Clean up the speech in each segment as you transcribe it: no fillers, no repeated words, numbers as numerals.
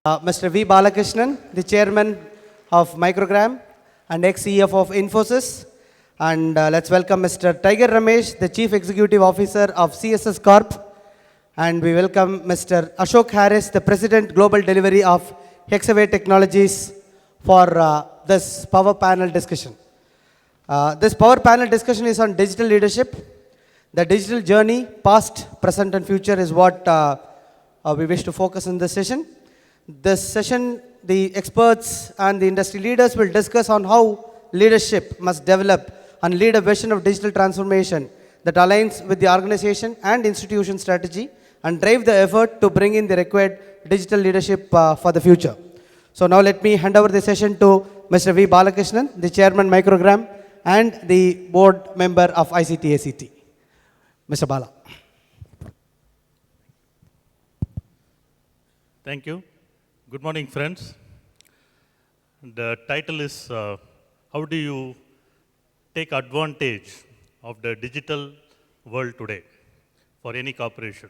Mr. V. Balakrishnan, the chairman of Microgram and ex-CF of Infosys. And let's welcome Mr. Tiger Ramesh, the chief executive officer of CSS Corp. And we welcome Mr. Ashok Harris, the president global delivery of Hexaway Technologies for this power panel discussion. This power panel discussion is on digital leadership. The digital journey, past, present and future is what we wish to focus in this session. This session, the experts and the industry leaders will discuss on how leadership must develop and lead a vision of digital transformation that aligns with the organization and institution strategy and drive the effort to bring in the required digital leadership for the future. So now let me hand over the session to Mr. V. Balakrishnan, the chairman Microgram and the board member of ICT ACT. Mr. Bala. Thank you. Good morning, friends. The title is How do you take advantage of the digital world today for any corporation?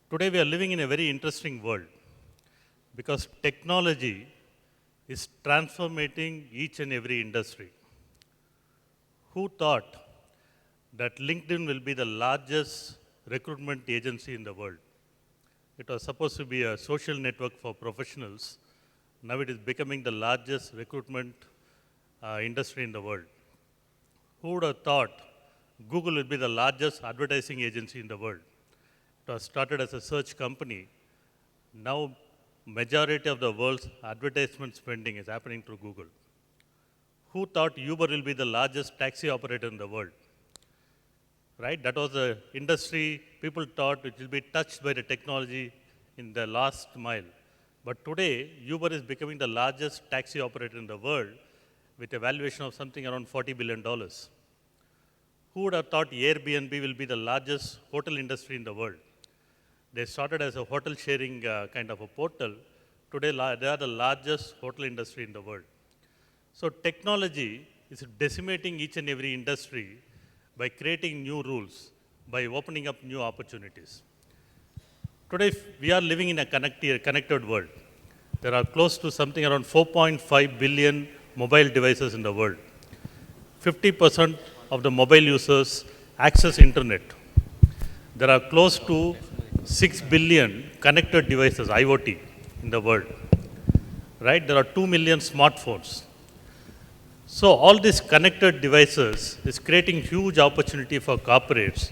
Today we are living in a very interesting world because technology is transforming each and every industry. Who thought that LinkedIn will be the largest recruitment agency in the world? It was supposed to be a social network for professionals. Now it is becoming the largest recruitment industry in the world. Who would have thought Google will be the largest advertising agency in the world? It was started as a search company. Now majority of the world's advertisement spending is happening through Google. Who thought Uber will be the largest taxi operator in the world? Right? That was the industry people thought it will be touched by the technology in the last mile. But today, Uber is becoming the largest taxi operator in the world with a valuation of something around $40 billion. Who would have thought Airbnb will be the largest hotel industry in the world? They started as a hotel sharing kind of a portal. Today, they are the largest hotel industry in the world. So technology is decimating each and every industry by creating new rules, by opening up new opportunities. Today, we are living in a connected world. There are close to something around 4.5 billion mobile devices in the world. 50% of the mobile users access internet. There are close to 6 billion connected devices, IoT, in the world. Right? There are 2 million smartphones. So all these connected devices is creating huge opportunity for corporates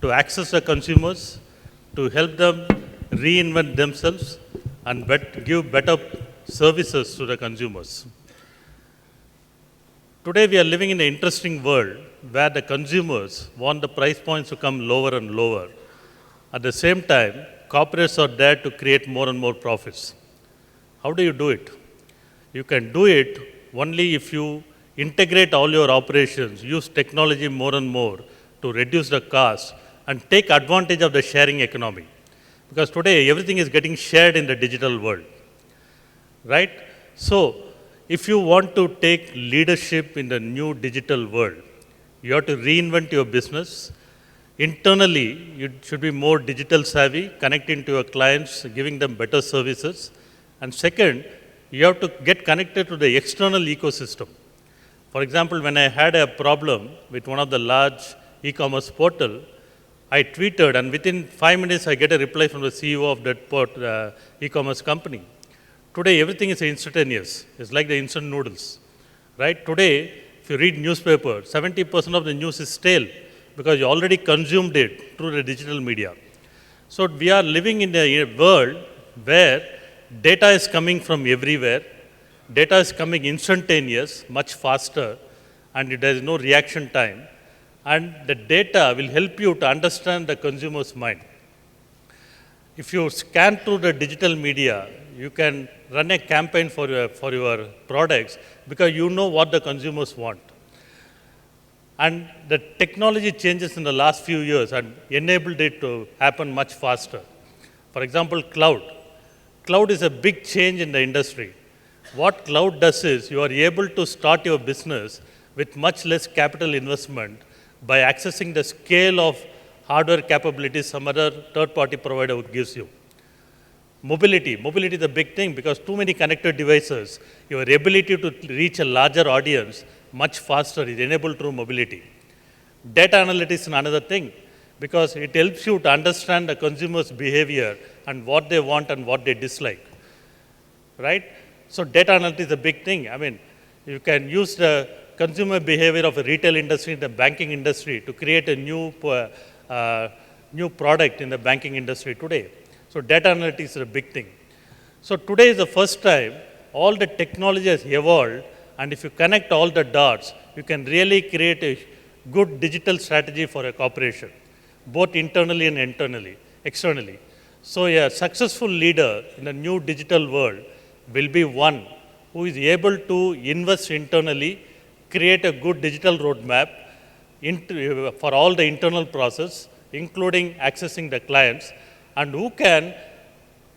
to access the consumers, to help them reinvent themselves and give better services to the consumers. Today we are living in an interesting world where the consumers want the price points to come lower and lower. At the same time, corporates are there to create more and more profits. How do you do it? You can do it only if you integrate all your operations, use technology more and more to reduce the cost and take advantage of the sharing economy. Because today everything is getting shared in the digital world, right? So if you want to take leadership in the new digital world, you have to reinvent your business. Internally, you should be more digital savvy, connecting to your clients, giving them better services. And second, you have to get connected to the external ecosystem. For example, when I had a problem with one of the large e-commerce portal, I tweeted and within 5 minutes I get a reply from the CEO of that e-commerce company. Today everything is instantaneous. It's like the instant noodles. Right? Today, if you read newspaper, 70% of the news is stale because you already consumed it through the digital media. So we are living in a world where data is coming from everywhere. Data is coming instantaneous, much faster, and there is no reaction time. And the data will help you to understand the consumer's mind. If you scan through the digital media, you can run a campaign for your products because you know what the consumers want. And the technology changes in the last few years and enabled it to happen much faster. For example, cloud. Cloud is a big change in the industry. What cloud does is you are able to start your business with much less capital investment by accessing the scale of hardware capabilities some other third-party provider gives you. Mobility is a big thing because too many connected devices, your ability to reach a larger audience much faster is enabled through mobility. Data analytics is another thing because it helps you to understand the consumer's behavior and what they want and what they dislike, right? So data analytics is a big thing. I mean, you can use the consumer behavior of a retail industry, the banking industry to create a new product in the banking industry today. So data analytics is a big thing. So today is the first time all the technology has evolved, and if you connect all the dots, you can really create a good digital strategy for a corporation, both internally and externally. So a successful leader in a new digital world will be one who is able to invest internally, create a good digital roadmap for all the internal process, including accessing the clients, and who can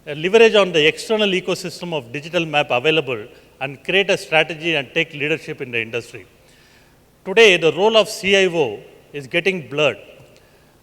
leverage on the external ecosystem of digital map available and create a strategy and take leadership in the industry. Today, the role of CIO is getting blurred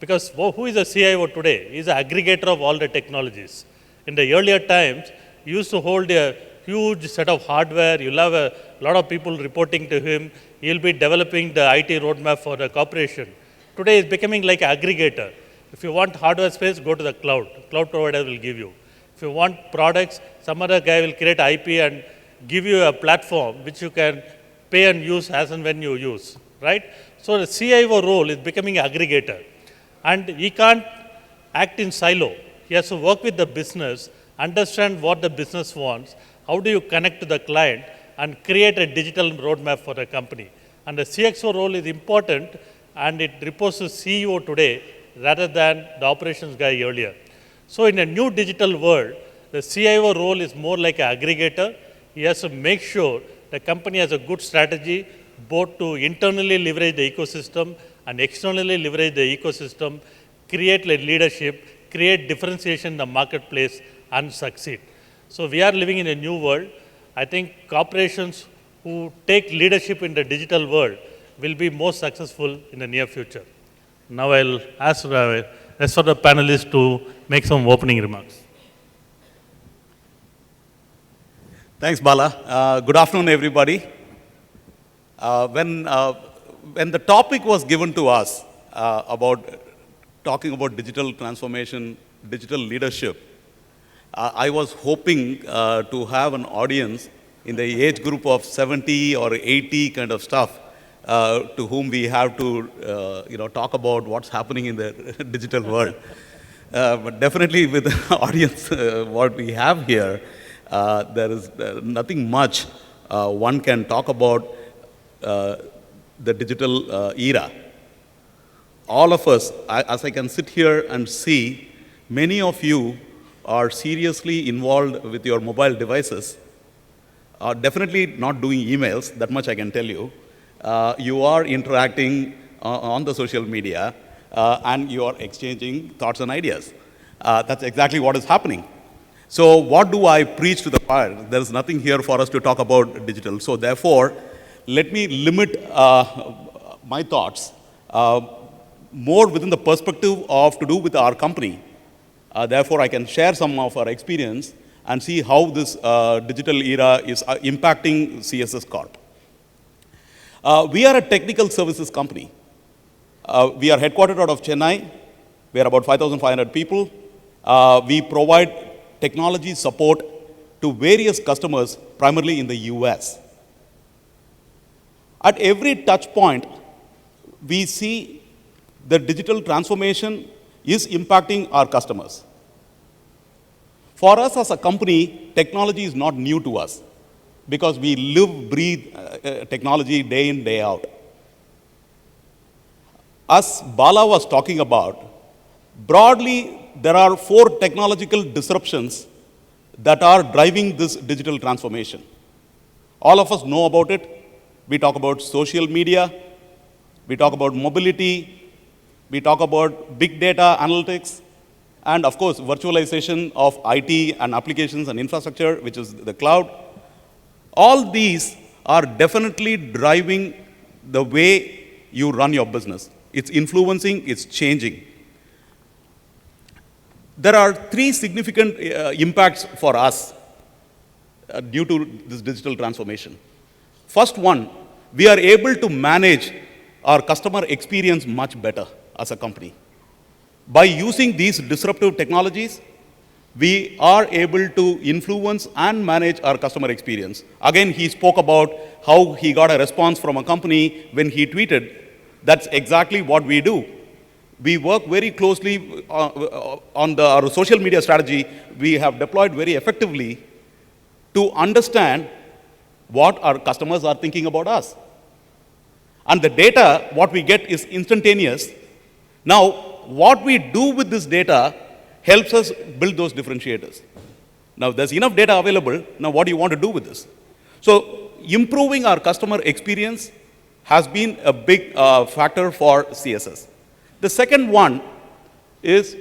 because who is a CIO today? He is an aggregator of all the technologies. In the earlier times, he used to hold a huge set of hardware. You'll have a lot of people reporting to him. He'll be developing the IT roadmap for the corporation. Today, it's becoming like an aggregator. If you want hardware space, go to the cloud. Cloud provider will give you. If you want products, some other guy will create IP and give you a platform which you can pay and use as and when you use, right? So the CIO role is becoming an aggregator. And he can't act in silo. He has to work with the business, understand what the business wants, how do you connect to the client, and create a digital roadmap for the company. And the CXO role is important, and it reposes CEO today rather than the operations guy earlier. So in a new digital world, the CIO role is more like an aggregator. He has to make sure the company has a good strategy, both to internally leverage the ecosystem and externally leverage the ecosystem, create leadership, create differentiation in the marketplace, and succeed. So we are living in a new world. I think corporations who take leadership in the digital world will be more successful in the near future. Now I'll ask the rest of the panelists to make some opening remarks. Thanks, Bala. Good afternoon, everybody. When the topic was given to us about talking about digital transformation, digital leadership, I was hoping to have an audience in the age group of 70 or 80 kind of stuff, to whom we have to talk about what's happening in the digital world. But definitely with the audience, what we have here, there is nothing much one can talk about the digital era. All of us, as I can sit here and see, many of you are seriously involved with your mobile devices, definitely not doing emails, that much I can tell you. You are interacting on the social media, and you are exchanging thoughts and ideas. That's exactly what is happening. So what do I preach to the choir? There is nothing here for us to talk about digital. So therefore, let me limit my thoughts more within the perspective of to do with our company. Therefore, I can share some of our experience and see how this digital era is impacting CSS Corp. We are a technical services company. We are headquartered out of Chennai. We are about 5,500 people. We provide technology support to various customers, primarily in the US. At every touch point, we see the digital transformation is impacting our customers. For us as a company, technology is not new to us because we live, breathe technology day in, day out. As Bala was talking about, broadly, there are 4 technological disruptions that are driving this digital transformation. All of us know about it. We talk about social media, we talk about mobility, we talk about big data analytics, and of course, virtualization of IT and applications and infrastructure, which is the cloud. All these are definitely driving the way you run your business. It's influencing, it's changing. there are three significant impacts for us due to this digital transformation. First one, we are able to manage our customer experience much better as a company. By using these disruptive technologies, we are able to influence and manage our customer experience. Again, he spoke about how he got a response from a company when he tweeted. That's exactly what we do. We work very closely on our social media strategy. We have deployed very effectively to understand what our customers are thinking about us. And the data, what we get is instantaneous. Now, what we do with this data helps us build those differentiators. Now, there's enough data available. Now, what do you want to do with this? So, improving our customer experience has been a big factor for CSS. The second one is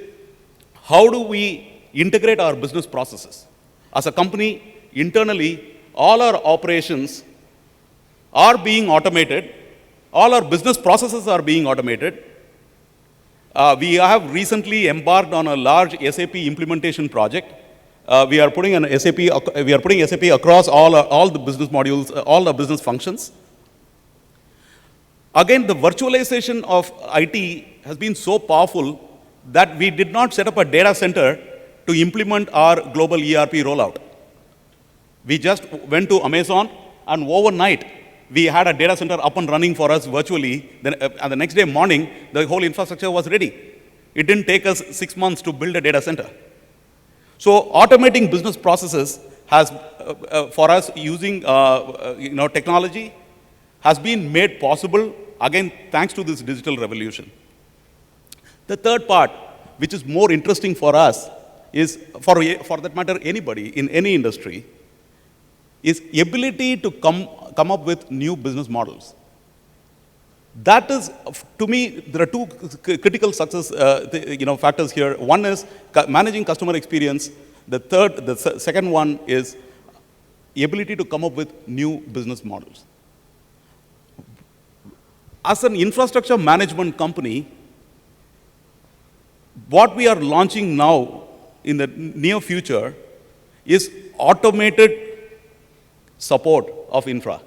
how do we integrate our business processes? As a company, internally, all our operations are being automated. All our business processes are being automated. We have recently embarked on a large SAP implementation project. We are putting SAP across all the business modules, all the business functions. Again, the virtualization of IT has been so powerful that we did not set up a data center to implement our global ERP rollout. We just went to Amazon, and overnight, we had a data center up and running for us virtually. Then, and the next day morning, the whole infrastructure was ready. It didn't take us 6 months to build a data center. So automating business processes has, for us using technology, has been made possible, again, thanks to this digital revolution. The third part, which is more interesting for us, is, for that matter, anybody in any industry, is ability to come up with new business models. That is, to me, there are two critical success factors here. One is managing customer experience. The second one is the ability to come up with new business models. As an infrastructure management company, what we are launching now in the near future is automated support of infra.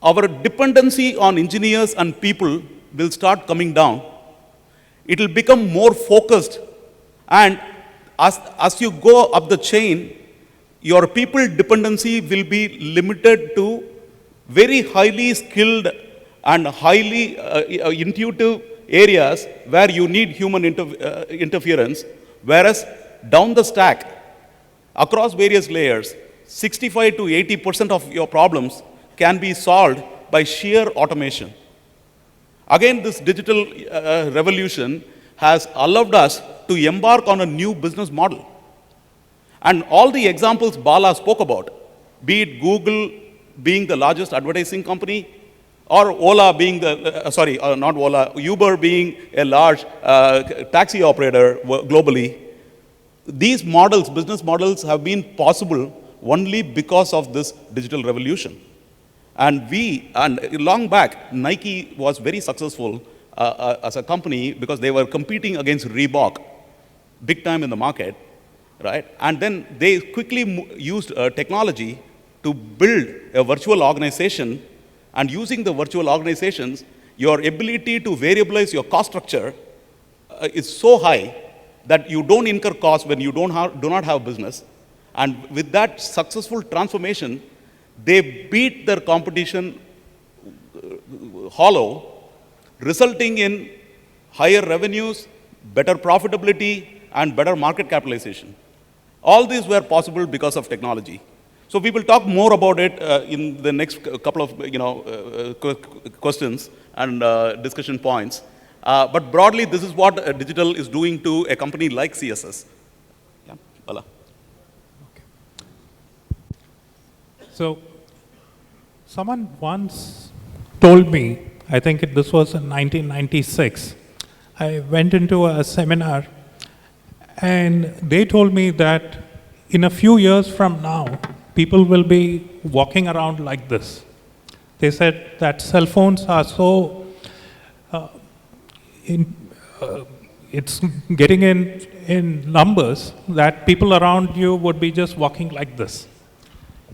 Our dependency on engineers and people will start coming down. It will become more focused, and as you go up the chain, your people dependency will be limited to very highly skilled and highly intuitive areas where you need human interference, whereas down the stack, across various layers, 65 to 80% of your problems can be solved by sheer automation. Again, this digital revolution has allowed us to embark on a new business model. And all the examples Bala spoke about, be it Google being the largest advertising company, or Ola being not Ola, Uber being a large taxi operator globally, these models, business models, have been possible only because of this digital revolution. And long back, Nike was very successful as a company because they were competing against Reebok, big time in the market, right? And then they quickly used technology to build a virtual organization, and using the virtual organizations, your ability to variabilize your cost structure is so high that you don't incur costs when you do not have business. And with that successful transformation, they beat their competition hollow, resulting in higher revenues, better profitability, and better market capitalization. All these were possible because of technology. So we will talk more about it in the next couple of questions and discussion points. But broadly, this is what digital is doing to a company like CSS. Yeah, Bala. Okay. So, someone once told me, I think this was in 1996, I went into a seminar and they told me that in a few years from now, people will be walking around like this. They said that cell phones are so it's getting in numbers that people around you would be just walking like this.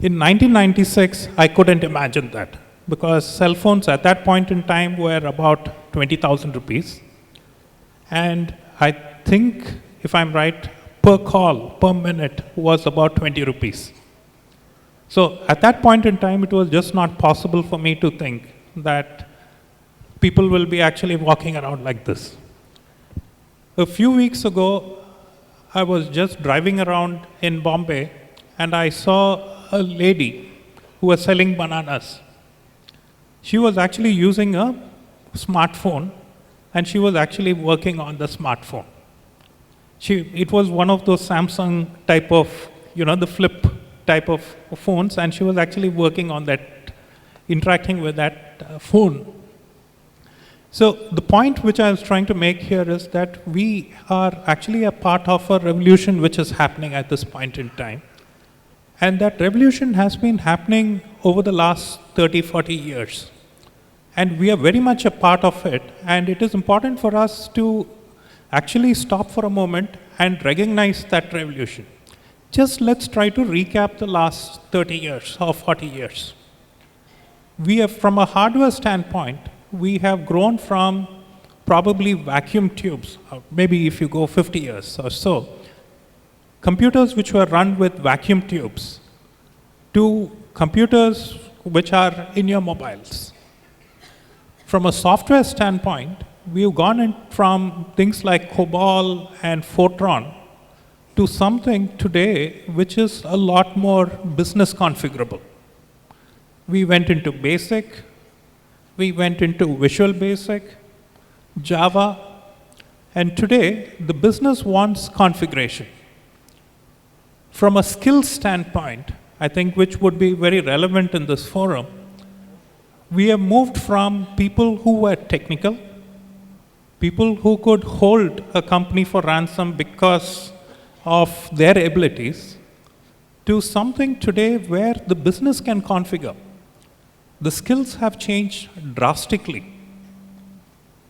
In 1996, I couldn't imagine that because cell phones at that point in time were about 20,000 rupees. And I think, if I'm right, per call, per minute was about 20 rupees. So at that point in time, it was just not possible for me to think that people will be actually walking around like this. A few weeks ago, I was just driving around in Bombay and I saw a lady who was selling bananas. She was actually using a smartphone and she was actually working on the smartphone. It was one of those Samsung type of, the flip type of phones, and she was actually working on that, interacting with that phone. So the point which I was trying to make here is that we are actually a part of a revolution which is happening at this point in time. And that revolution has been happening over the last 30, 40 years. And we are very much a part of it. And it is important for us to actually stop for a moment and recognize that revolution. Just let's try to recap the last 30 years or 40 years. We have, from a hardware standpoint, we have grown from probably vacuum tubes, or maybe if you go 50 years or so, computers which were run with vacuum tubes, to computers which are in your mobiles. From a software standpoint, we've gone in from things like COBOL and Fortran to something today which is a lot more business configurable. We went into BASIC, we went into Visual Basic, Java, and today the business wants configuration. From a skills standpoint, I think which would be very relevant in this forum, we have moved from people who were technical, people who could hold a company for ransom because of their abilities, to something today where the business can configure. The skills have changed drastically.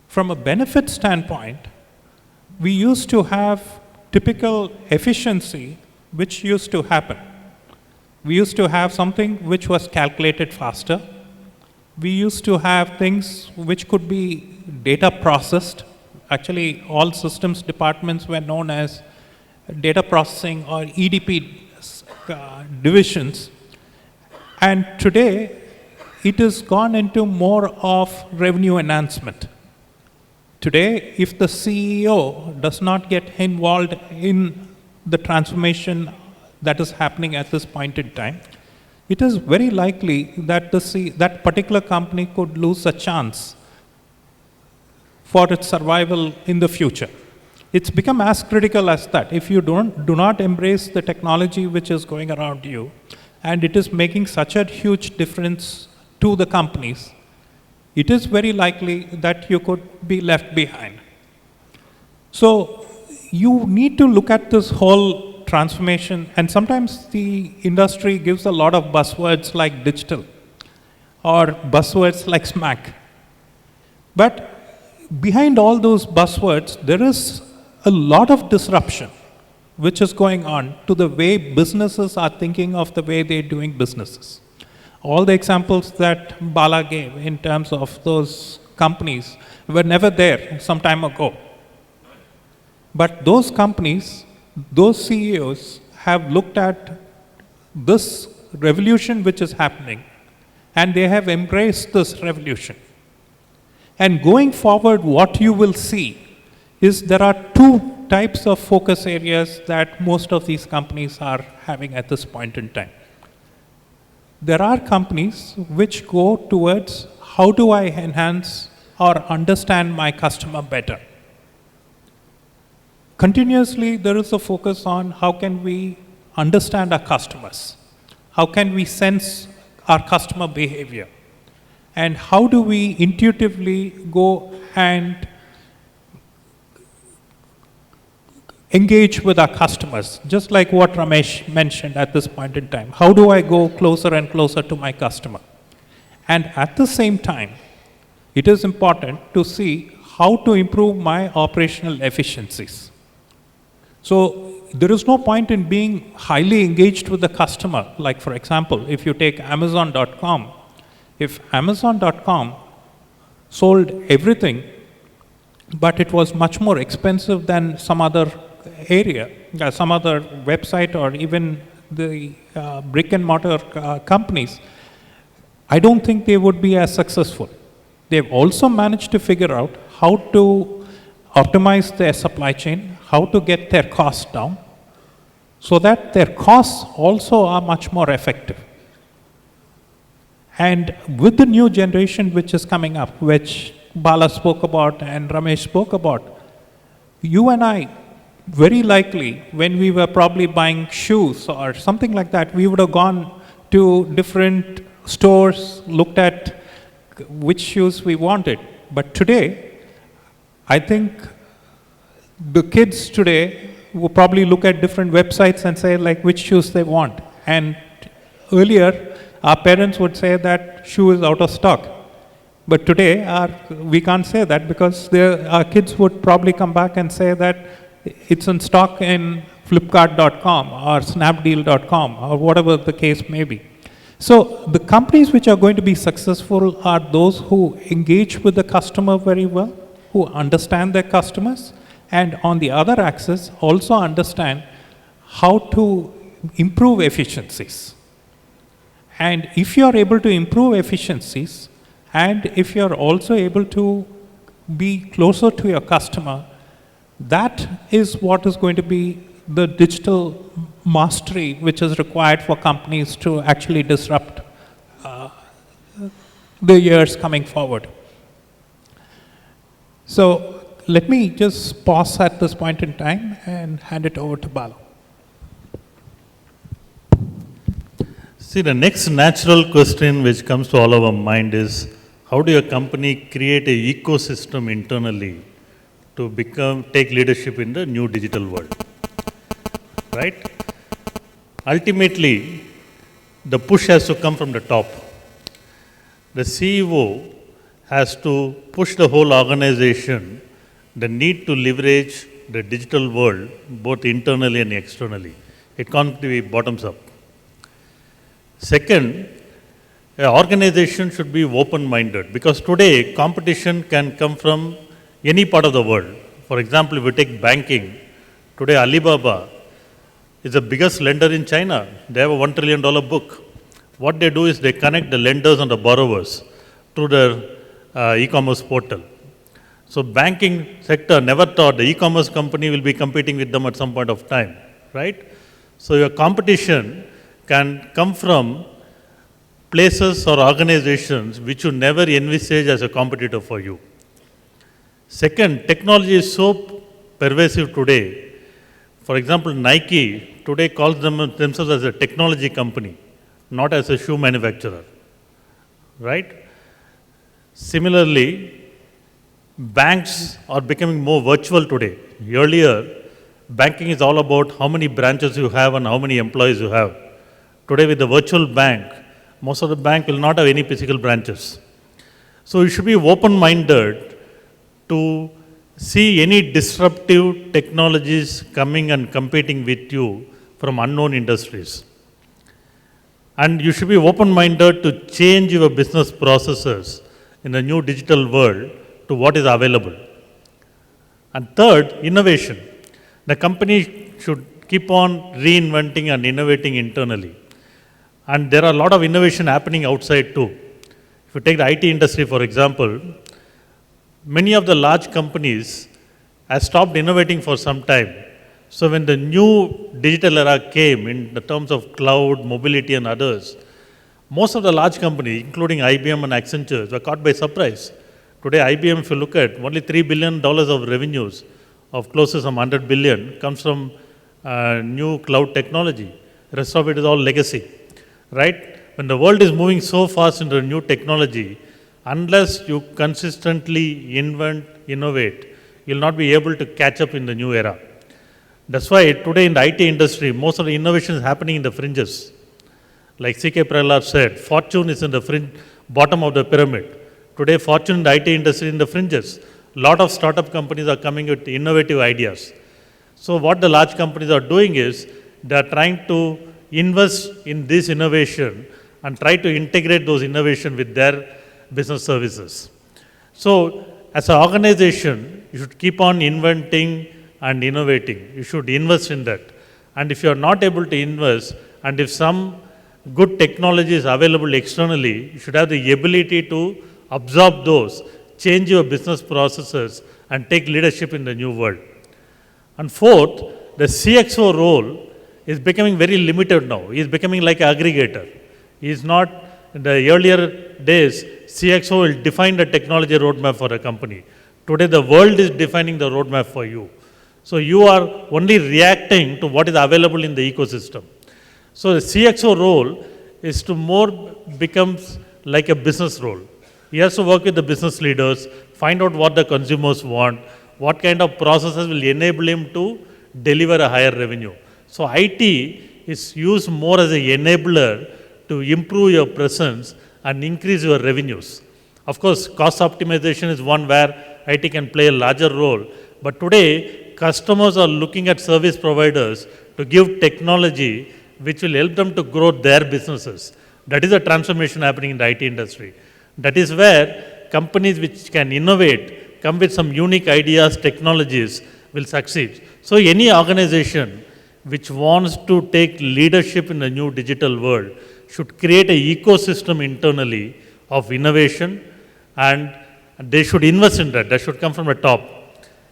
From a benefit standpoint, we used to have typical efficiency which used to happen. We used to have something which was calculated faster. We used to have things which could be data processed. Actually, all systems departments were known as data processing or EDP divisions. And today, it has gone into more of revenue enhancement. Today, if the CEO does not get involved in the transformation that is happening at this point in time, it is very likely that that particular company could lose a chance for its survival in the future. It's become as critical as that. If you do not embrace the technology which is going around you, and it is making such a huge difference to the companies, it is very likely that you could be left behind. So you need to look at this whole transformation, and sometimes the industry gives a lot of buzzwords like digital or buzzwords like SMAC. But behind all those buzzwords, there is a lot of disruption which is going on to the way businesses are thinking of the way they're doing businesses. All the examples that Bala gave in terms of those companies were never there some time ago. But those companies, those CEOs have looked at this revolution which is happening, and they have embraced this revolution. And going forward, what you will see is there are two types of focus areas that most of these companies are having at this point in time. There are companies which go towards how do I enhance or understand my customer better. Continuously, there is a focus on how can we understand our customers, how can we sense our customer behavior, and how do we intuitively go and engage with our customers, just like what Ramesh mentioned at this point in time. How do I go closer and closer to my customer? And at the same time, it is important to see how to improve my operational efficiencies. So there is no point in being highly engaged with the customer. Like for example, if you take Amazon.com, if Amazon.com sold everything, but it was much more expensive than some other area, some other website or even the brick and mortar companies, I don't think they would be as successful. They've also managed to figure out how to optimize their supply chain, how to get their costs down, so that their costs also are much more effective. And with the new generation which is coming up, which Bala spoke about and Ramesh spoke about, you and I, very likely, when we were probably buying shoes or something like that, we would have gone to different stores, looked at which shoes we wanted. But today, I think the kids today will probably look at different websites and say like which shoes they want. And earlier, our parents would say that shoe is out of stock. But today, we can't say that because our kids would probably come back and say that it's in stock in Flipkart.com or Snapdeal.com or whatever the case may be. So the companies which are going to be successful are those who engage with the customer very well, who understand their customers, and on the other axis also understand how to improve efficiencies. And if you are able to improve efficiencies, and if you are also able to be closer to your customer, that is what is going to be the digital mastery which is required for companies to actually disrupt the years coming forward. So let me just pause at this point in time and hand it over to Bala. See, the next natural question which comes to all of our mind is, how do a company create an ecosystem internally to take leadership in the new digital world, right? Ultimately, the push has to come from the top. The CEO has to push the whole organization the need to leverage the digital world both internally and externally. It can't be bottoms up. Second, an organization should be open-minded because today competition can come from any part of the world. For example, if we take banking, today Alibaba is the biggest lender in China. They have a $1 trillion book. What they do is they connect the lenders and the borrowers through their e-commerce portal. So banking sector never thought the e-commerce company will be competing with them at some point of time, right? So your competition can come from places or organizations which you never envisage as a competitor for you. Second, technology is so pervasive today. For example, Nike today calls themselves as a technology company, not as a shoe manufacturer, right? Similarly, banks are becoming more virtual today. Earlier, banking is all about how many branches you have and how many employees you have. Today, with the virtual bank, most of the bank will not have any physical branches. So you should be open-minded to see any disruptive technologies coming and competing with you from unknown industries. And you should be open-minded to change your business processes in the new digital world to what is available. And third, innovation. The company should keep on reinventing and innovating internally. And there are a lot of innovation happening outside too. If you take the IT industry, for example, many of the large companies have stopped innovating for some time. So when the new digital era came in the terms of cloud, mobility and others, most of the large companies, including IBM and Accenture, were caught by surprise. Today, IBM, if you look at, only $3 billion of revenues of close to some 100 billion comes from new cloud technology. The rest of it is all legacy, right? When the world is moving so fast into new technology, unless you consistently invent, innovate, you'll not be able to catch up in the new era. That's why today in the IT industry, most of the innovation is happening in the fringes. Like C.K. Prahalad said, fortune is in the bottom of the pyramid. Today, fortune in the IT industry in the fringes. lot of startup companies are coming with innovative ideas. So what the large companies are doing is they are trying to invest in this innovation and try to integrate those innovation with their business services. So as an organization, you should keep on inventing and innovating. You should invest in that. And if you are not able to invest, and if some good technology is available externally, you should have the ability to absorb those, change your business processes, and take leadership in the new world. And fourth, the CXO role is becoming very limited now. He is becoming like an aggregator. He is not, in the earlier days, CXO will define the technology roadmap for a company. Today, the world is defining the roadmap for you. So you are only reacting to what is available in the ecosystem. So the CXO role is to more becomes like a business role. He has to work with the business leaders, find out what the consumers want, what kind of processes will enable him to deliver a higher revenue. So IT is used more as an enabler to improve your presence and increase your revenues. Of course, cost optimization is one where IT can play a larger role. But today, customers are looking at service providers to give technology which will help them to grow their businesses. That is a transformation happening in the IT industry. That is where companies which can innovate, come with some unique ideas, technologies, will succeed. So any organization which wants to take leadership in the new digital world should create an ecosystem internally of innovation, and they should invest in that. That should come from the top.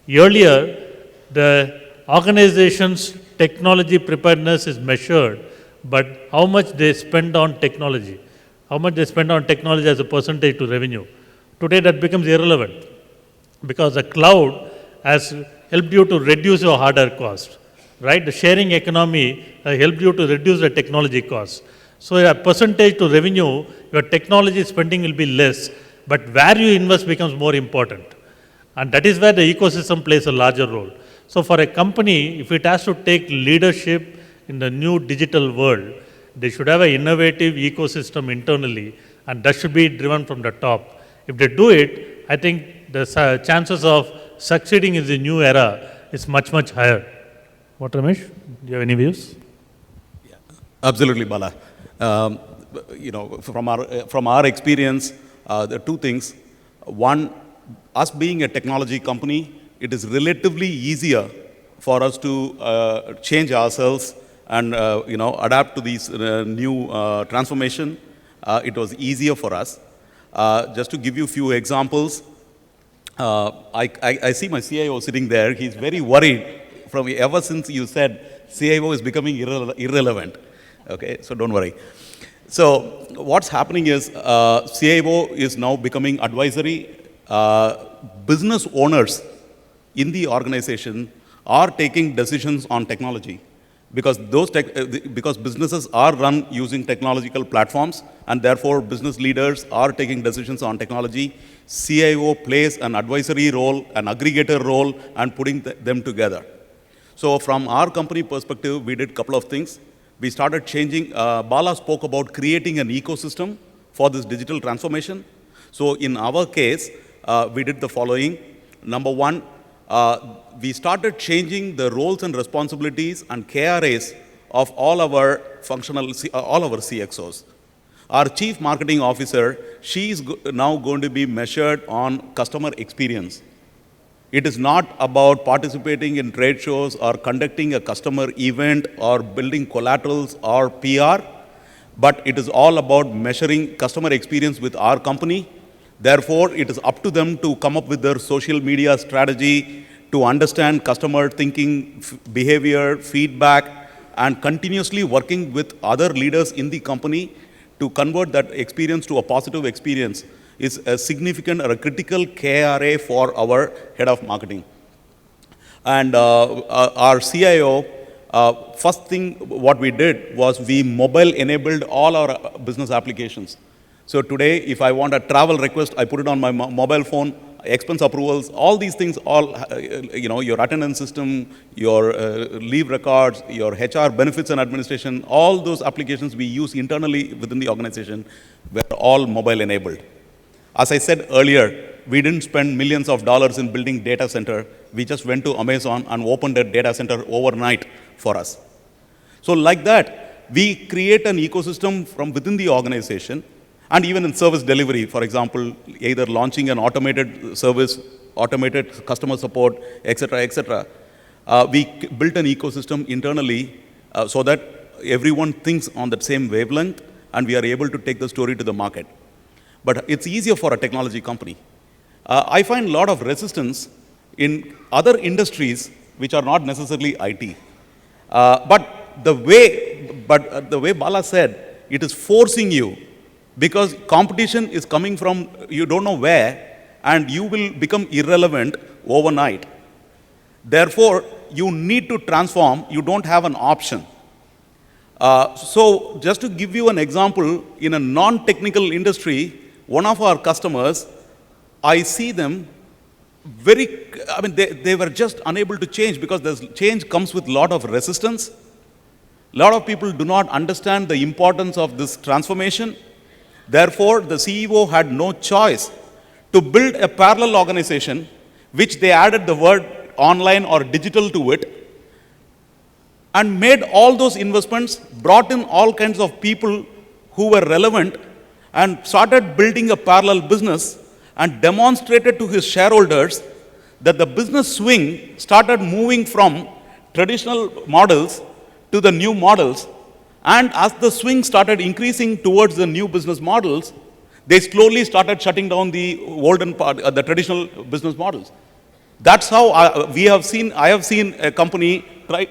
Earlier, the organization's technology preparedness is measured, but how much they spend on technology, how much they spend on technology as a percentage to revenue. Today that becomes irrelevant because the cloud has helped you to reduce your hardware cost, right? The sharing economy has helped you to reduce the technology cost. So a percentage to revenue, your technology spending will be less, but where you invest becomes more important. And that is where the ecosystem plays a larger role. So for a company, if it has to take leadership in the new digital world, they should have an innovative ecosystem internally, and that should be driven from the top. If they do it, I think the chances of succeeding in the new era is much, much higher. What, Ramesh? Do you have any views? Absolutely, Bala. From our experience, there are two things. One, us being a technology company, it is relatively easier for us to change ourselves and adapt to these new transformation. It was easier for us. Just to give you a few examples, I see my CIO sitting there. He's very worried ever since you said CIO is becoming irrelevant. Okay, so don't worry. So what's happening is CIO is now becoming advisory. Business owners in the organization are taking decisions on technology because because businesses are run using technological platforms, and therefore business leaders are taking decisions on technology. CIO plays an advisory role, an aggregator role, and putting them together. So from our company perspective, we did a couple of things. We started changing, Bala spoke about creating an ecosystem for this digital transformation. So in our case, we did the following. Number one, we started changing the roles and responsibilities and KRAs of all our CXOs. Our chief marketing officer, she is now going to be measured on customer experience. It is not about participating in trade shows or conducting a customer event or building collaterals or PR, but it is all about measuring customer experience with our company. Therefore, it is up to them to come up with their social media strategy, to understand customer thinking, behavior, feedback, and continuously working with other leaders in the company to convert that experience to a positive experience is a significant or a critical KRA for our head of marketing. And our CIO, first thing what we did was we mobile enabled all our business applications. So today, if I want a travel request, I put it on my mobile phone, expense approvals, all these things, your attendance system, your leave records, your HR benefits and administration, all those applications we use internally within the organization were all mobile enabled. As I said earlier, we didn't spend millions of dollars in building data center. We just went to Amazon and opened a data center overnight for us. So like that, we create an ecosystem from within the organization, and even in service delivery, for example, either launching an automated service, automated customer support, et cetera, we built an ecosystem internally so that everyone thinks on that same wavelength, and we are able to take the story to the market. But it's easier for a technology company. I find a lot of resistance in other industries which are not necessarily IT. But the way Bala said, it is forcing you, because competition is coming from you don't know where, and you will become irrelevant overnight. Therefore, you need to transform. You don't have an option. So just to give you an example, in a non-technical industry, one of our customers, I see them they were just unable to change because the change comes with a lot of resistance. A lot of people do not understand the importance of this transformation. Therefore, the CEO had no choice to build a parallel organization, which they added the word online or digital to it, and made all those investments, brought in all kinds of people who were relevant, and started building a parallel business, and demonstrated to his shareholders that the business swing started moving from traditional models to the new models. And as the swing started increasing towards the new business models, they slowly started shutting down the olden part, the traditional business models. That's how I have seen a company try,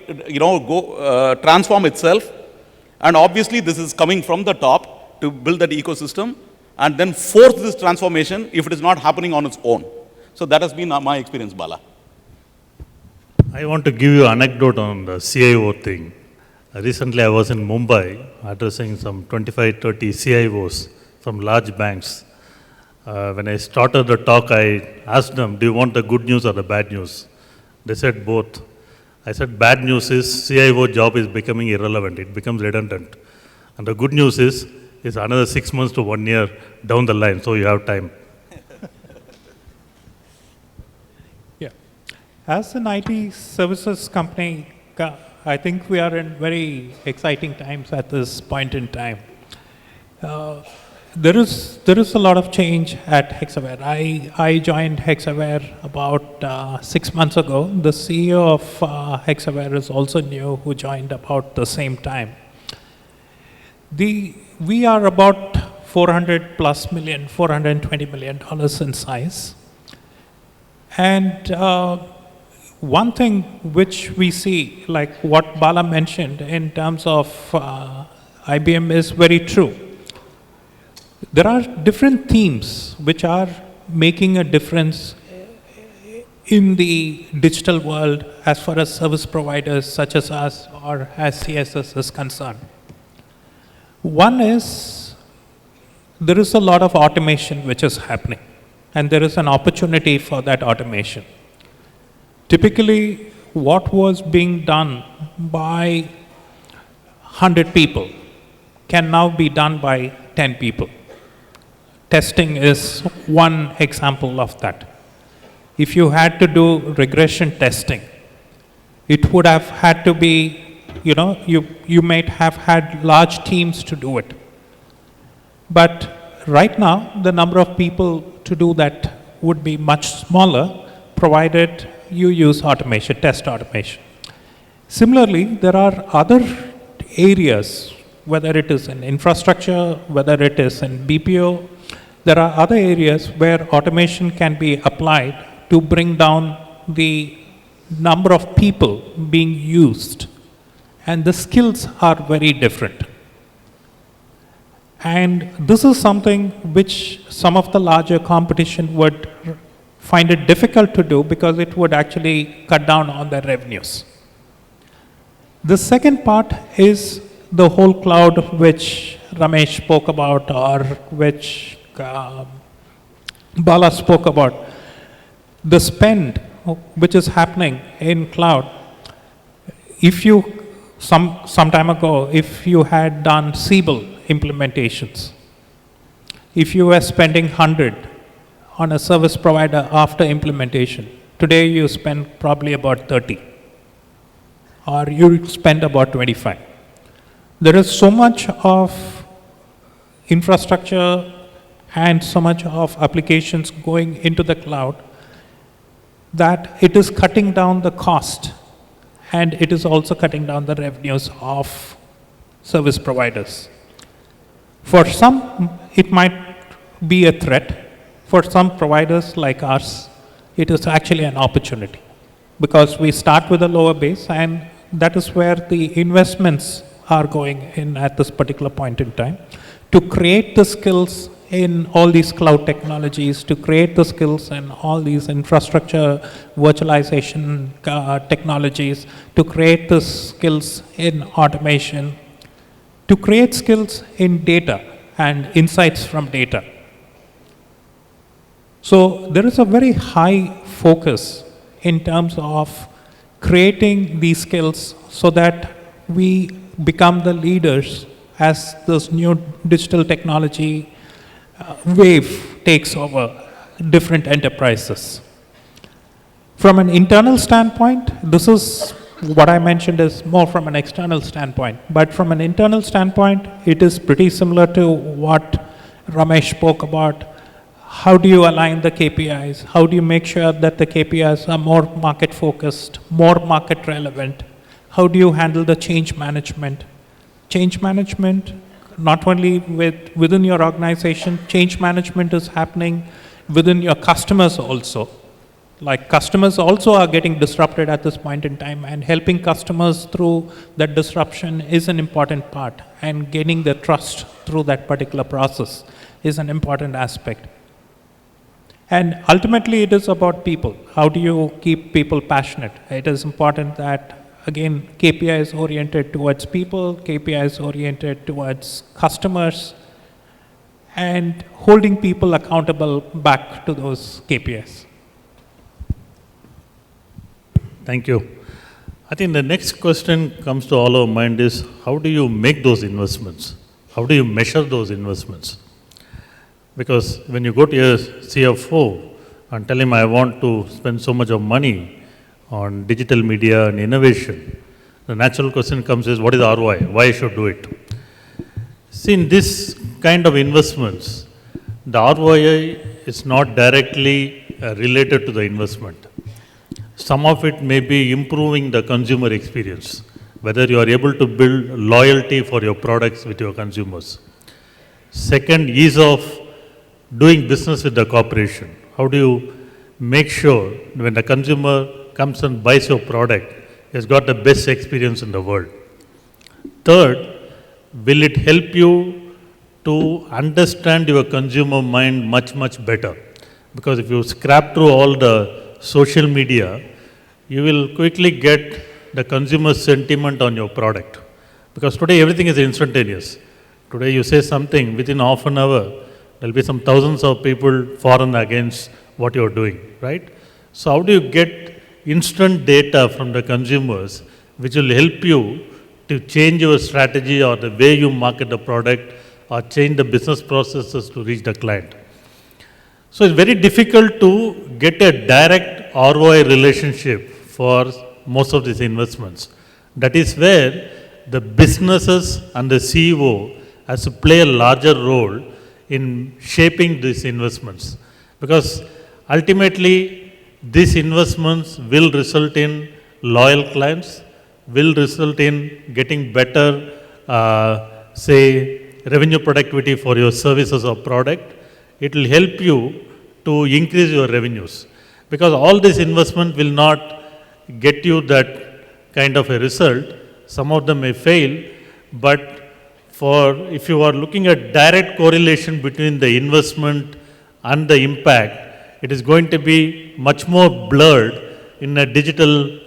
transform itself. And obviously, this is coming from the top to build that ecosystem, and then force this transformation if it is not happening on its own. So that has been my experience, Bala. I want to give you an anecdote on the CIO thing. Recently, I was in Mumbai addressing some 25, 30 CIOs from large banks. When I started the talk, I asked them, do you want the good news or the bad news? They said both. I said, bad news is CIO job is becoming irrelevant. It becomes redundant. And the good news is another 6 months to 1 year down the line, so you have time. Yeah. As an IT services company, I think we are in very exciting times at this point in time. There is a lot of change at Hexaware. I joined Hexaware about 6 months ago. The CEO of Hexaware is also new, who joined about the same time. We are about $420 million in size. And one thing which we see, like what Bala mentioned in terms of IBM, is very true. There are different themes which are making a difference in the digital world as far as service providers such as us or as CSS is concerned. One is, there is a lot of automation which is happening, and there is an opportunity for that automation. Typically, what was being done by 100 people can now be done by 10 people. Testing is one example of that. If you had to do regression testing, it would have had to be, you might have had large teams to do it. But right now, the number of people to do that would be much smaller, provided you use automation, test automation. Similarly, there are other areas, whether it is in infrastructure, whether it is in BPO, there are other areas where automation can be applied to bring down the number of people being used. And the skills are very different. And this is something which some of the larger competition would find it difficult to do, because it would actually cut down on their revenues. The second part is the whole cloud which Ramesh spoke about, or which Bala spoke about. The spend which is happening in cloud. If you, some time ago, if you had done Siebel implementations, if you were spending 100 on a service provider after implementation. Today you spend probably about 30, or you spend about 25. There is so much of infrastructure and so much of applications going into the cloud that it is cutting down the cost, and it is also cutting down the revenues of service providers. For some, it might be a threat. For some providers like ours, it is actually an opportunity, because we start with a lower base, and that is where the investments are going in at this particular point in time, to create the skills in all these cloud technologies, to create the skills in all these infrastructure virtualization technologies, to create the skills in automation, to create skills in data and insights from data. So there is a very high focus in terms of creating these skills so that we become the leaders as this new digital technology wave takes over different enterprises. From an internal standpoint, this is what I mentioned is more from an external standpoint. But from an internal standpoint, it is pretty similar to what Ramesh spoke about. How do you align the KPIs? How do you make sure that the KPIs are more market focused, more market relevant? How do you handle the change management? Change management, not only within your organization, change management is happening within your customers also. Like, customers also are getting disrupted at this point in time, and helping customers through that disruption is an important part, and gaining their trust through that particular process is an important aspect. And ultimately, it is about people. How do you keep people passionate? It is important that, again, KPI is oriented towards people, KPI is oriented towards customers, and holding people accountable back to those KPIs. Thank you. I think the next question comes to all our mind is, how do you make those investments? How do you measure those investments? Because when you go to your CFO and tell him, I want to spend so much of money on digital media and innovation, the natural question comes is, what is the ROI? Why I should do it? See, in this kind of investments, the ROI is not directly related to the investment. Some of it may be improving the consumer experience, whether you are able to build loyalty for your products with your consumers. Second, ease of doing business with the corporation. How do you make sure when the consumer comes and buys your product, he has got the best experience in the world? Third, will it help you to understand your consumer mind much, much better? Because if you scrap through all the social media, you will quickly get the consumer sentiment on your product. Because today everything is instantaneous. Today you say something, within half an hour, there will be some thousands of people for and against what you are doing, right? So how do you get instant data from the consumers which will help you to change your strategy or the way you market the product or change the business processes to reach the client? So it's very difficult to get a direct ROI relationship for most of these investments. That is where the businesses and the CEO has to play a larger role in shaping these investments. Because ultimately, these investments will result in loyal clients, will result in getting better, say, revenue productivity for your services or product. It will help you to increase your revenues. Because all this investment will not get you that kind of a result. Some of them may fail, but if you are looking at direct correlation between the investment and the impact, it is going to be much more blurred in a digital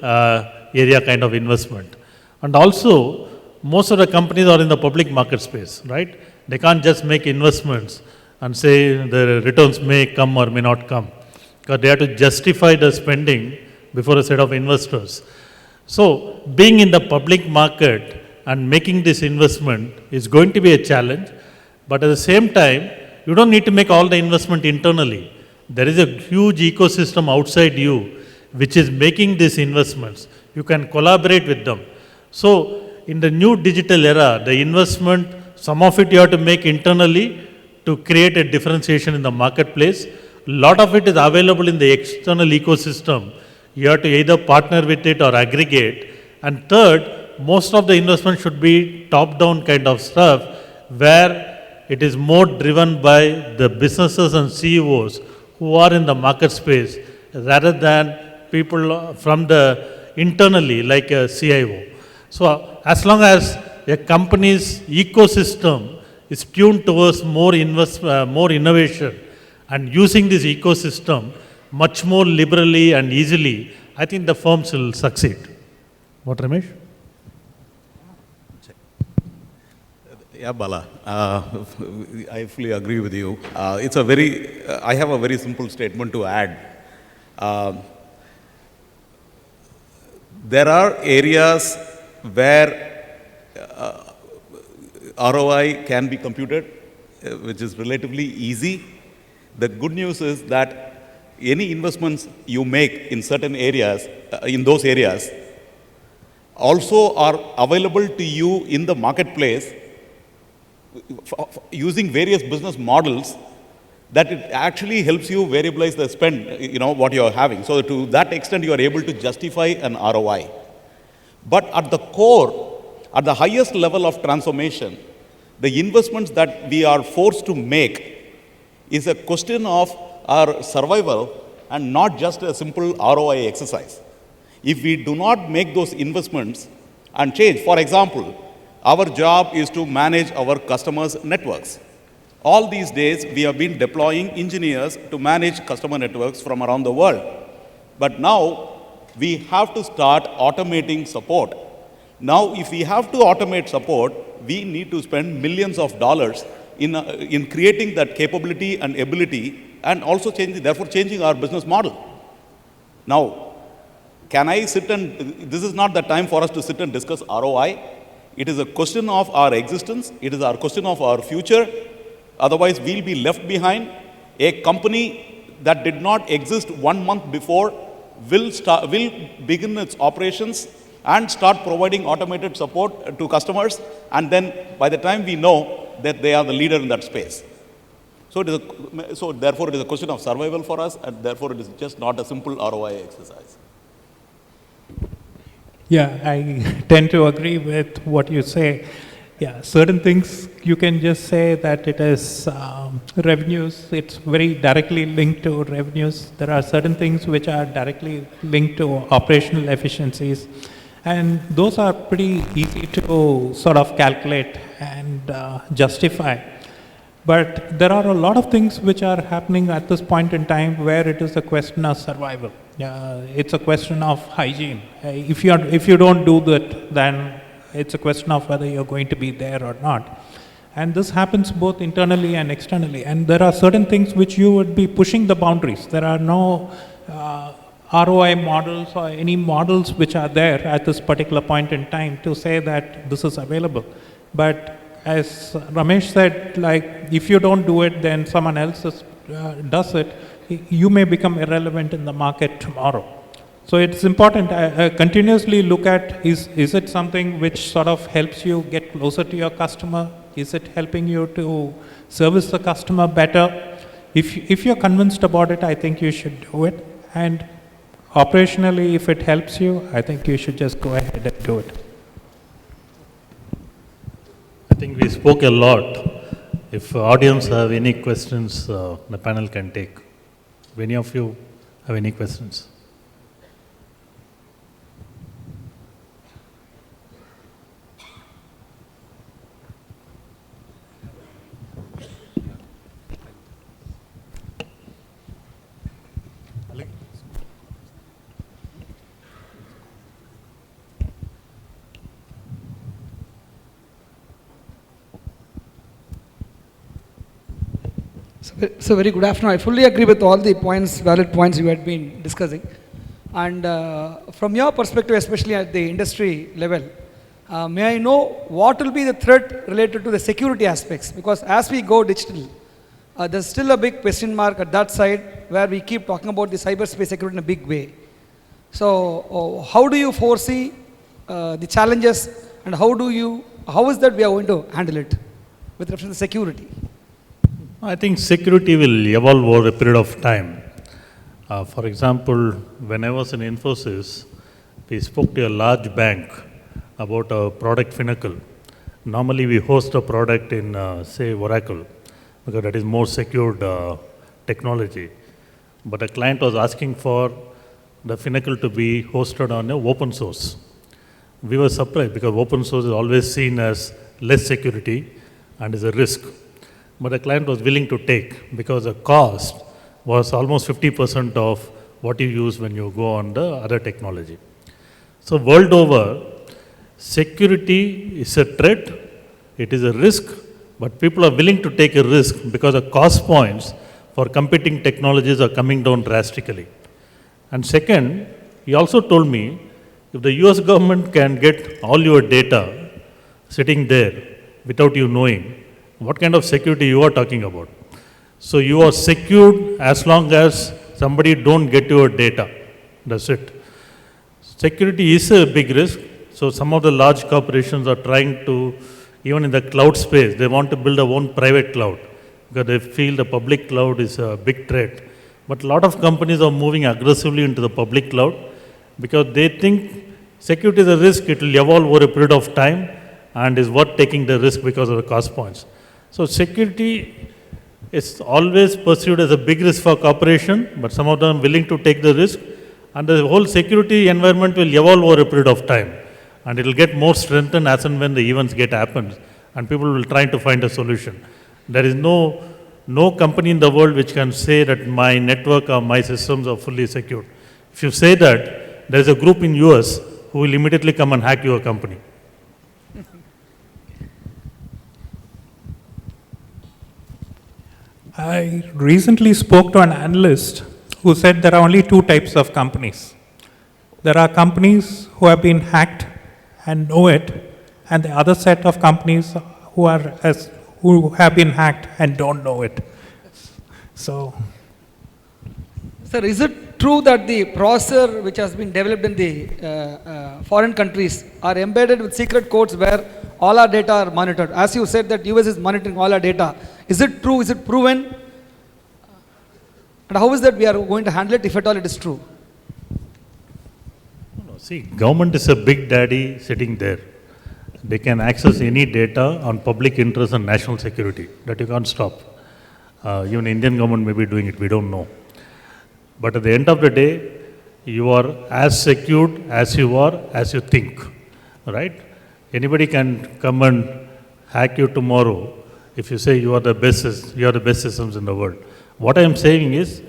area kind of investment. And also, most of the companies are in the public market space, right? They can't just make investments and say the returns may come or may not come, because they have to justify the spending before a set of investors. So, being in the public market and making this investment is going to be a challenge, but at the same time, you don't need to make all the investment internally. there is a huge ecosystem outside you which is making these investments. You can collaborate with them. So, in the new digital era, the investment, some of it you have to make internally to create a differentiation in the marketplace. A lot of it is available in the external ecosystem. You have to either partner with it or aggregate. And third, most of the investment should be top-down kind of stuff where it is more driven by the businesses and CEOs who are in the market space rather than people from the internally like a CIO. So as long as a company's ecosystem is tuned towards more innovation and using this ecosystem much more liberally and easily, I think the firms will succeed. What, Ramesh? Yeah, Bala, I fully agree with you. I have a very simple statement to add. There are areas where ROI can be computed, which is relatively easy. The good news is that any investments you make in certain areas, in those areas, also are available to you in the marketplace using various business models that it actually helps you variabilize the spend, what you're having. So to that extent, you are able to justify an ROI. But at the core, at the highest level of transformation, the investments that we are forced to make is a question of our survival and not just a simple ROI exercise. If we do not make those investments and change, for example, our job is to manage our customers' networks. All these days, we have been deploying engineers to manage customer networks from around the world. But now, we have to start automating support. Now, if we have to automate support, we need to spend millions of dollars in creating that capability and ability, and also therefore changing our business model. Now, this is not the time for us to sit and discuss ROI. It is a question of our existence. It is a question of our future. Otherwise, we'll be left behind. A company that did not exist 1 month before will begin its operations and start providing automated support to customers. And then by the time we know that they are the leader in that space. So therefore, it is a question of survival for us, and therefore, it is just not a simple ROI exercise. Yeah, I tend to agree with what you say. Yeah, certain things you can just say that it is revenues. It's very directly linked to revenues. There are certain things which are directly linked to operational efficiencies. And those are pretty easy to sort of calculate and justify. But there are a lot of things which are happening at this point in time where it is a question of survival. It's a question of hygiene. If you don't do that, then it's a question of whether you're going to be there or not. And this happens both internally and externally. And there are certain things which you would be pushing the boundaries. There are no ROI models or any models which are there at this particular point in time to say that this is available. But as Ramesh said, like, if you don't do it, then someone else does it. You may become irrelevant in the market tomorrow. So it's important, continuously look at, is it something which sort of helps you get closer to your customer? Is it helping you to service the customer better? If you're convinced about it, I think you should do it. And operationally, if it helps you, I think you should just go ahead and do it. I think we spoke a lot. If audience have any questions, the panel can take. If any of you have any questions? So very good afternoon. I fully agree with all the points, valid points you had been discussing. And from your perspective, especially at the industry level, may I know what will be the threat related to the security aspects? Because as we go digital, there's still a big question mark at that side where we keep talking about the cyberspace security in a big way. So, how do you foresee the challenges, and how is that we are going to handle it with reference to security? I think security will evolve over a period of time. For example, when I was in Infosys, we spoke to a large bank about a product Finacle. Normally, we host a product in, say, Oracle, because that is more secured technology. But the client was asking for the Finacle to be hosted on an open source. We were surprised because open source is always seen as less security and is a risk. But the client was willing to take because the cost was almost 50% of what you use when you go on the other technology. So world over, security is a threat, it is a risk, but people are willing to take a risk because the cost points for competing technologies are coming down drastically. And second, he also told me, if the US government can get all your data sitting there without you knowing, what kind of security you are talking about? So you are secured as long as somebody don't get your data. That's it. Security is a big risk. So some of the large corporations are trying to, even in the cloud space, they want to build their own private cloud because they feel the public cloud is a big threat. But a lot of companies are moving aggressively into the public cloud because they think security is a risk, it will evolve over a period of time and is worth taking the risk because of the cost points. So security is always perceived as a big risk for corporation, but some of them are willing to take the risk, and the whole security environment will evolve over a period of time, and it will get more strengthened as and when the events get happened, and people will try to find a solution. There is no company in the world which can say that my network or my systems are fully secured. If you say that, there is a group in US who will immediately come and hack your company. I recently spoke to an analyst who said there are only two types of companies. There are companies who have been hacked and know it, and the other set of companies who have been hacked and don't know it. So, Sir, is it true that the processor which has been developed in the foreign countries are embedded with secret codes where all our data are monitored? As you said that US is monitoring all our data. Is it true? Is it proven? And how is that we are going to handle it if at all it is true? See, government is a big daddy sitting there. They can access any data on public interest and national security. That you can't stop. Even Indian government may be doing it, we don't know. But at the end of the day, you are as secured as you are as you think, right? Anybody can come and hack you tomorrow if you say you are the best systems in the world. What I am saying is,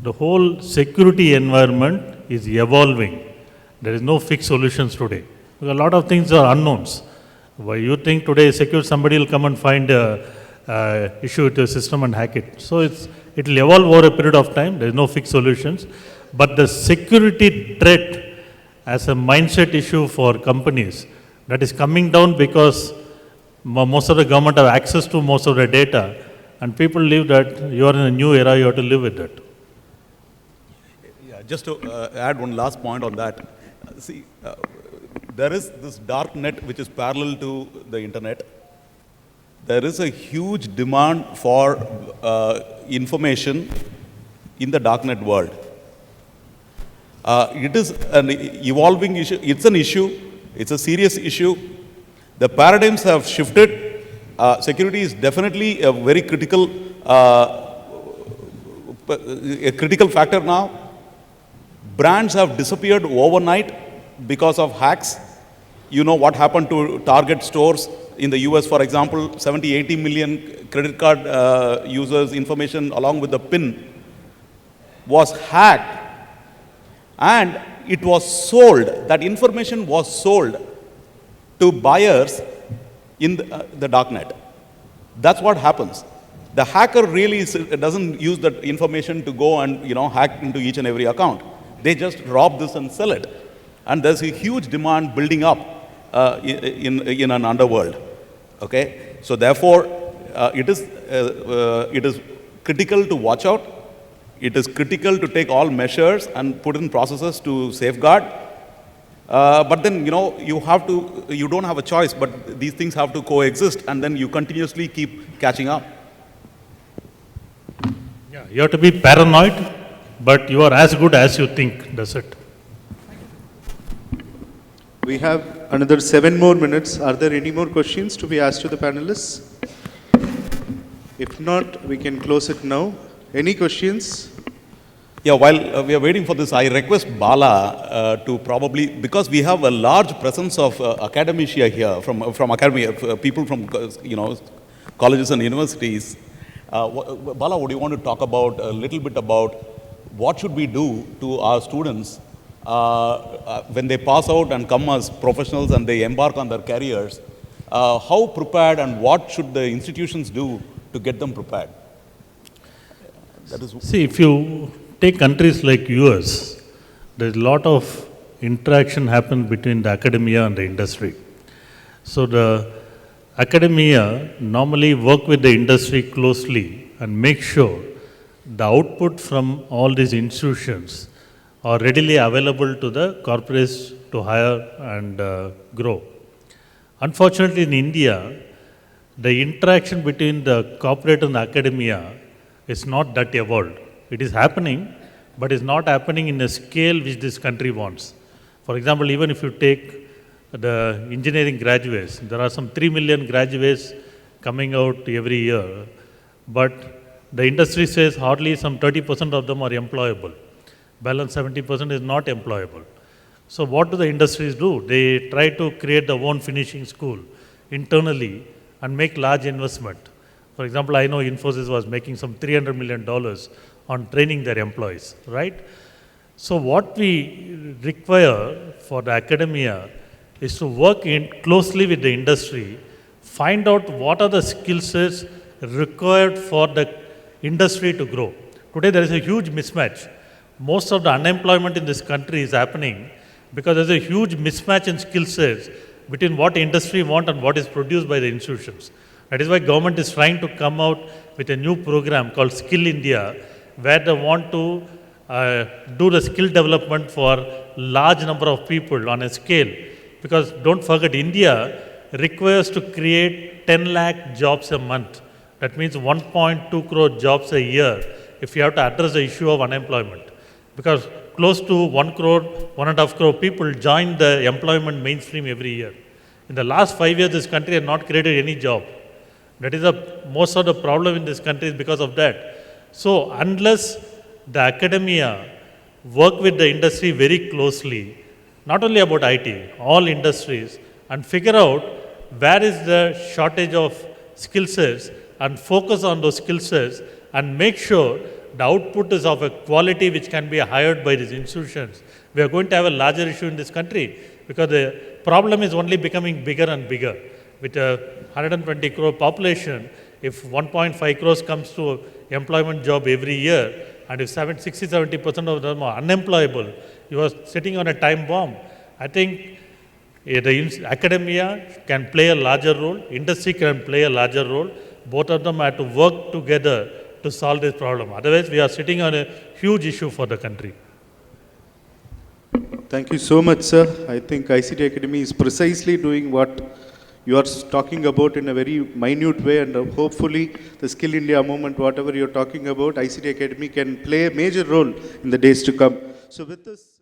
the whole security environment is evolving. There is no fixed solutions today. Because a lot of things are unknowns. Why you think today secure, somebody will come and find a issue with your system and hack it. So it will evolve over a period of time. There is no fixed solutions. But the security threat as a mindset issue for companies, that is coming down because most of the government have access to most of the data, and people live that you are in a new era, you have to live with that. Yeah, just to add one last point on that. See, there is this dark net which is parallel to the internet. There is a huge demand for information in the darknet world. It is an evolving issue. It's an issue. It's a serious issue. The paradigms have shifted. Security is definitely a very critical factor now. Brands have disappeared overnight because of hacks. You know what happened to Target stores in the US, for example, 70, 80 million credit card users' information along with the PIN was hacked. And it was sold, that information was sold to buyers in the darknet. That's what happens. The hacker really doesn't use that information to go and hack into each and every account. They just rob this and sell it. And there's a huge demand building up in an underworld. Okay? So therefore, it is critical to watch out. It is critical to take all measures and put in processes to safeguard. But then, you don't have a choice, but these things have to coexist, and then you continuously keep catching up. Yeah, you have to be paranoid, but you are as good as you think, that's it. We have another 7 more minutes. Are there any more questions to be asked to the panelists? If not, we can close it now. Any questions? Yeah, while we are waiting for this, I request Bala to probably, because we have a large presence of academia here, from academia, people from colleges and universities. Bala, would you want to talk about a little bit about what should we do to our students when they pass out and come as professionals and they embark on their careers? How prepared and what should the institutions do to get them prepared? See, if you take countries like US, there's a lot of interaction happens between the academia and the industry. So the academia normally work with the industry closely and make sure the output from all these institutions are readily available to the corporates to hire and grow. Unfortunately, in India, the interaction between the corporate and the academia is not that evolved. It is happening, but it's not happening in a scale which this country wants. For example, even if you take the engineering graduates, there are some 3 million graduates coming out every year, but the industry says hardly some 30% of them are employable. Balance 70% is not employable. So what do the industries do? They try to create their own finishing school internally and make large investment. For example, I know Infosys was making some $300 million on training their employees, right? So what we require for the academia is to work closely with the industry, find out what are the skill sets required for the industry to grow. Today there is a huge mismatch. Most of the unemployment in this country is happening because there's a huge mismatch in skill sets between what industry wants and what is produced by the institutions. That is why government is trying to come out with a new program called Skill India, where they want to do the skill development for large number of people on a scale. Because don't forget, India requires to create 10 lakh jobs a month. That means 1.2 crore jobs a year if you have to address the issue of unemployment. Because close to 1 crore, 1.5 crore people join the employment mainstream every year. In the last 5 years, this country has not created any job. That is most of the problem in this country is because of that. So unless the academia work with the industry very closely, not only about IT, all industries, and figure out where is the shortage of skill sets and focus on those skill sets and make sure the output is of a quality which can be hired by these institutions. We are going to have a larger issue in this country because the problem is only becoming bigger and bigger. With a 120 crore population, if 1.5 crores comes to employment job every year, and if 60-70% of them are unemployable, you are sitting on a time bomb. I think the academia can play a larger role, industry can play a larger role. Both of them have to work together to solve this problem. Otherwise, we are sitting on a huge issue for the country. Thank you so much, sir. I think ICT Academy is precisely doing what you are talking about in a very minute way, and hopefully the Skill India movement, whatever you're talking about, ICT Academy can play a major role in the days to come. So with this.